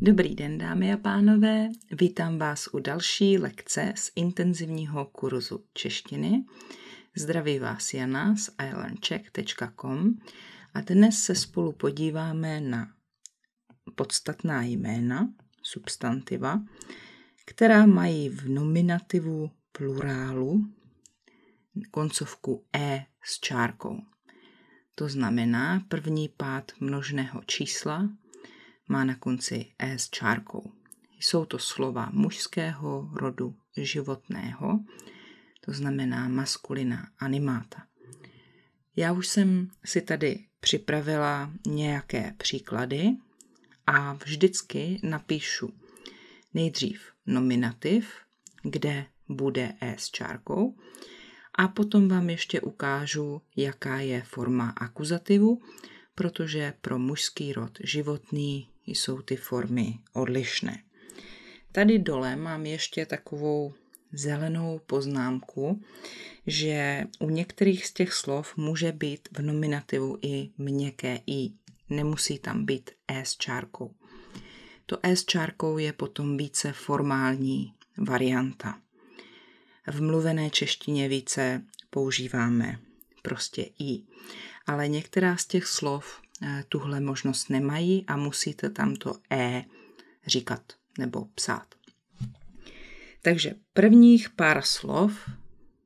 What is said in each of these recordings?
Dobrý den, dámy a pánové, vítám vás u další lekce z intenzivního kurzu češtiny. Zdraví vás Jana z ilearnczech.com a dnes se spolu podíváme na podstatná jména, substantiva, která mají v nominativu plurálu koncovku e s čárkou. To znamená, první pád množného čísla má na konci e s čárkou. Jsou to slova mužského rodu životného, to znamená maskulina animata. Já už jsem si tady připravila nějaké příklady a vždycky napíšu nejdřív nominativ, kde bude e s čárkou, a potom vám ještě ukážu, jaká je forma akuzativu, protože pro mužský rod životný jsou ty formy odlišné. Tady dole mám ještě takovou zelenou poznámku, že u některých z těch slov může být v nominativu i měkké i. Nemusí tam být e s čárkou. To e s čárkou je potom více formální varianta. V mluvené češtině více používáme prostě i. Ale některá z těch slov tuhle možnost nemají a musíte tam to e říkat nebo psát. Takže prvních pár slov,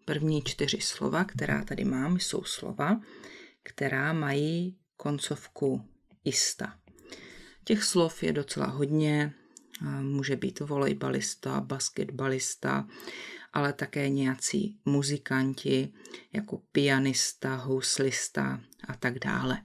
první 4 slova, která tady mám, jsou slova, která mají koncovku ista. Těch slov je docela hodně, může být volejbalista, basketbalista, ale také nějací muzikanti, jako pianista, houslista a tak dále.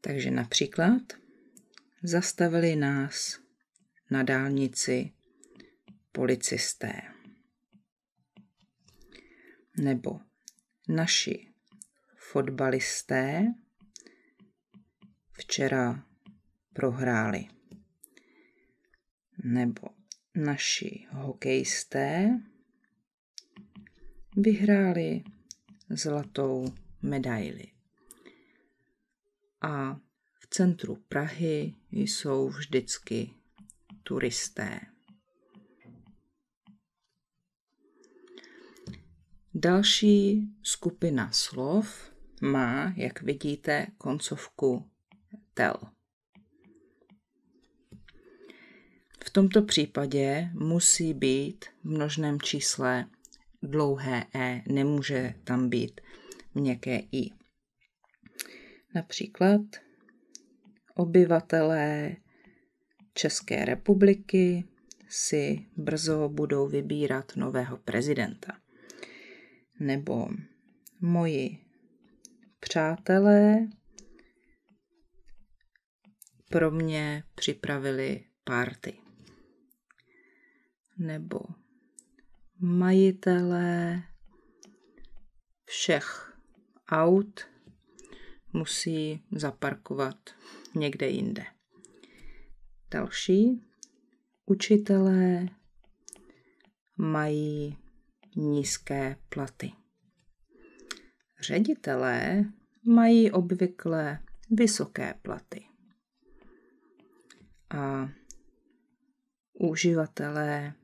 Takže například zastavili nás na dálnici policisté. Nebo naši fotbalisté včera prohráli. Nebo naši hokejisté vyhráli zlatou medaili. A v centru Prahy jsou vždycky turisté. Další skupina slov má, jak vidíte, koncovku tel. V tomto případě musí být v množném čísle dlouhé e, nemůže tam být měkké i. Například obyvatelé České republiky si brzo budou vybírat nového prezidenta. Nebo moji přátelé pro mě připravili party. Nebo majitelé všech aut musí zaparkovat někde jinde. Další. Učitelé mají nízké platy. Ředitelé mají obvykle vysoké platy. A uživatelé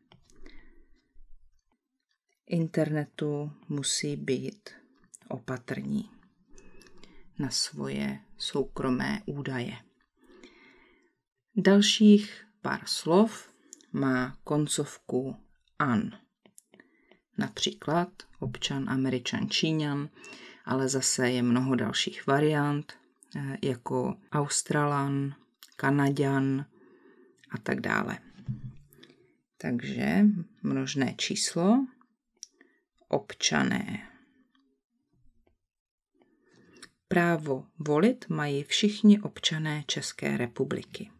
internetu musí být opatrní na svoje soukromé údaje. Dalších pár slov má koncovku an. Například občan, Američan, Číňan, ale zase je mnoho dalších variant, jako Australan, Kanaďan a tak dále. Takže množné číslo, občané. Právo volit mají všichni občané České republiky.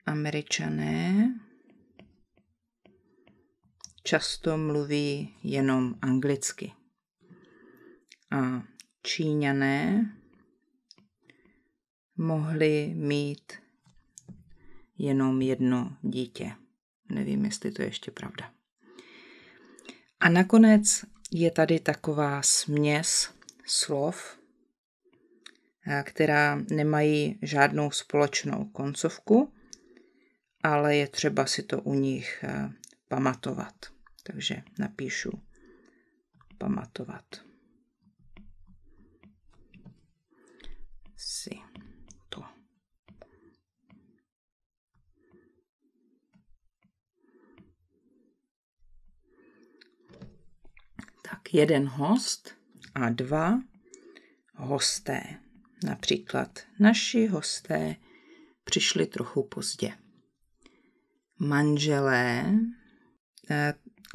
Američané často mluví jenom anglicky. A Číňané mohli mít jenom jedno dítě. Nevím, jestli to je ještě pravda. A nakonec je tady taková směs slov která nemají žádnou společnou koncovku, ale je třeba si to u nich pamatovat. Takže napíšu pamatovat si to. Tak 1 host a 2 hosté. Například naši hosté přišli trochu pozdě. Manželé,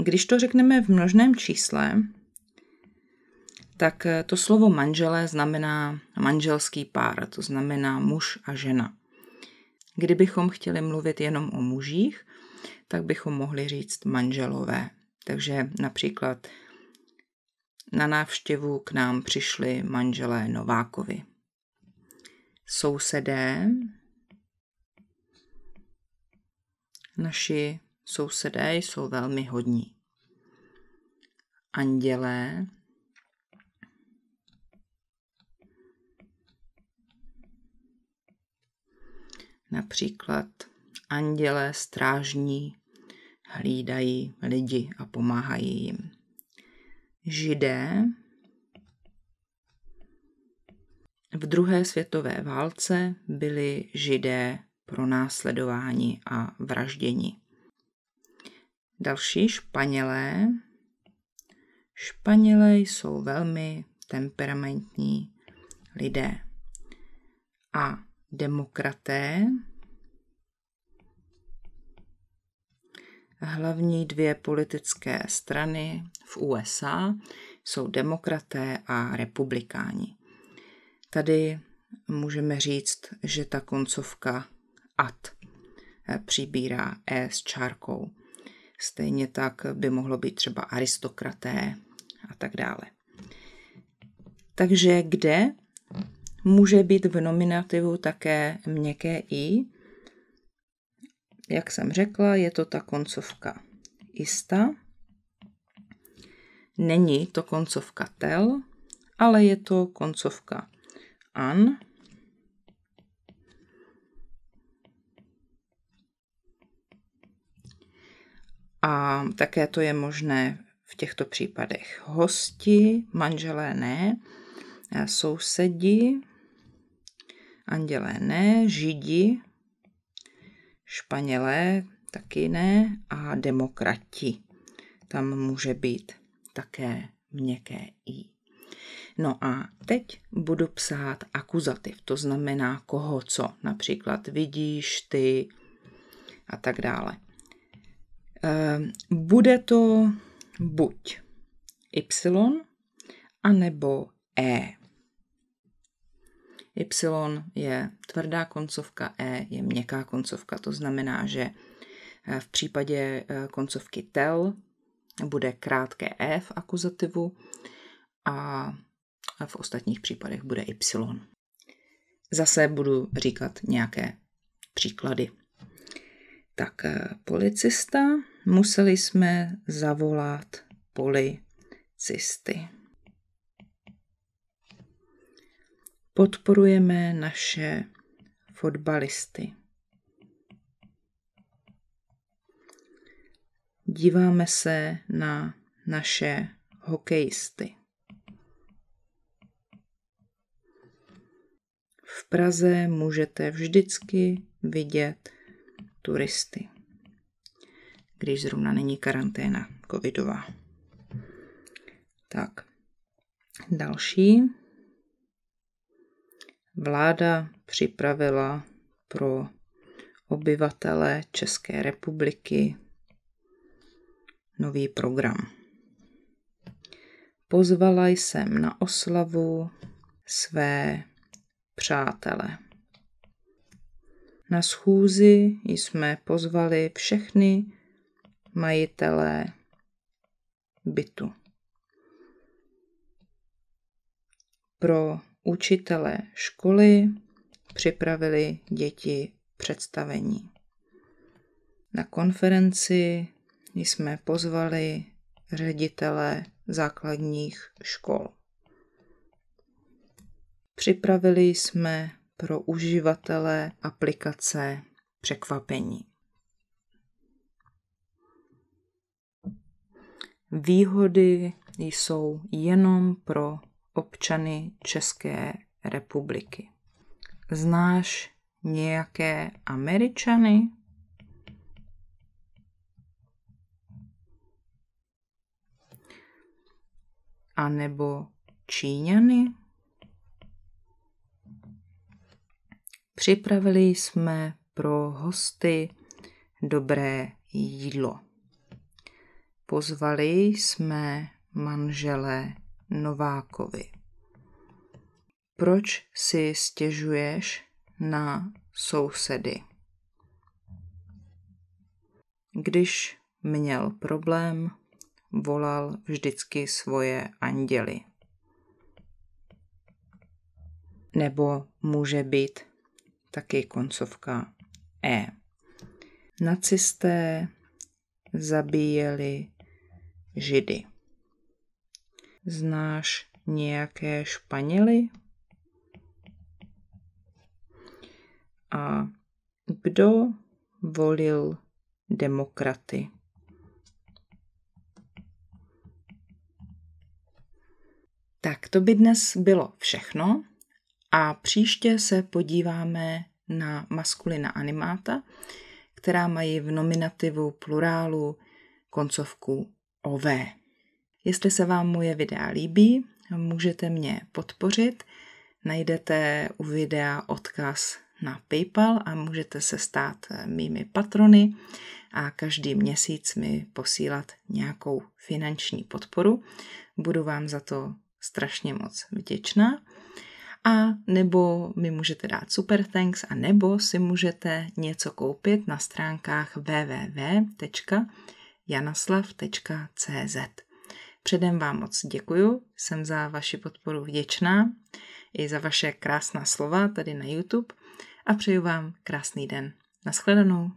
když to řekneme v množném čísle, tak to slovo manželé znamená manželský pár, to znamená muž a žena. Kdybychom chtěli mluvit jenom o mužích, tak bychom mohli říct manželové. Takže například na návštěvu k nám přišli manželé Novákovi. Sousedé, naši sousedé jsou velmi hodní. Andělé, například andělé strážní hlídají lidi a pomáhají jim. Židé, v druhé světové válce byli Židé pronásledováni a vražděni. Další Španělé. Španělé jsou velmi temperamentní lidé. A demokraté, hlavní 2 politické strany v USA jsou demokraté a republikáni. Tady můžeme říct, že ta koncovka at přibírá e s čárkou. Stejně tak by mohlo být třeba aristokraté a tak dále. Takže kde může být v nominativu také měkké i? Jak jsem řekla, je to ta koncovka ista. Není to koncovka tel, ale je to koncovka an. A také to je možné v těchto případech. Hosti, manželé ne, sousedi, andělé ne, židi, Španělé taky ne a demokrati. Tam může být také měkké i. No a teď budu psát akuzativ, to znamená koho co. Například vidíš, ty a tak dále. Bude to buď y anebo e. Y je tvrdá koncovka, e je měkká koncovka. To znamená, že v případě koncovky tel bude krátké e v akuzativu a v ostatních případech bude y. Zase budu říkat nějaké příklady. Tak policista, museli jsme zavolat policisty. Podporujeme naše fotbalisty. Díváme se na naše hokejisty. V Praze můžete vždycky vidět turisty, když zrovna není karanténa covidová. Tak, další. Vláda připravila pro obyvatele České republiky nový program. Pozvala jsem na oslavu své přátele. Na schůzi jsme pozvali všechny majitele bytu. Pro učitele školy připravili děti představení. Na konferenci jsme pozvali ředitele základních škol. Připravili jsme pro uživatele aplikace překvapení. Výhody jsou jenom pro občany České republiky. Znáš nějaké Američany? A nebo Číňany? Připravili jsme pro hosty dobré jídlo. Pozvali jsme manžele Novákovi. Proč si stěžuješ na sousedy? Když měl problém, volal vždycky svoje anděly. Nebo může být taky koncovka E. Nacisté zabíjeli Židy. Znáš nějaké Španěly? A kdo volil demokraty? Tak to by dnes bylo všechno a příště se podíváme na maskulina animáta, která mají v nominativu plurálu koncovku OV. Jestli se vám moje videa líbí, můžete mě podpořit. Najdete u videa odkaz na PayPal a můžete se stát mými patrony a každý měsíc mi posílat nějakou finanční podporu. Budu vám za to strašně moc vděčná. A nebo mi můžete dát super thanks a nebo si můžete něco koupit na stránkách www.janaslav.cz. Předem vám moc děkuju, jsem za vaši podporu vděčná i za vaše krásná slova tady na YouTube a přeju vám krásný den. Naschledanou.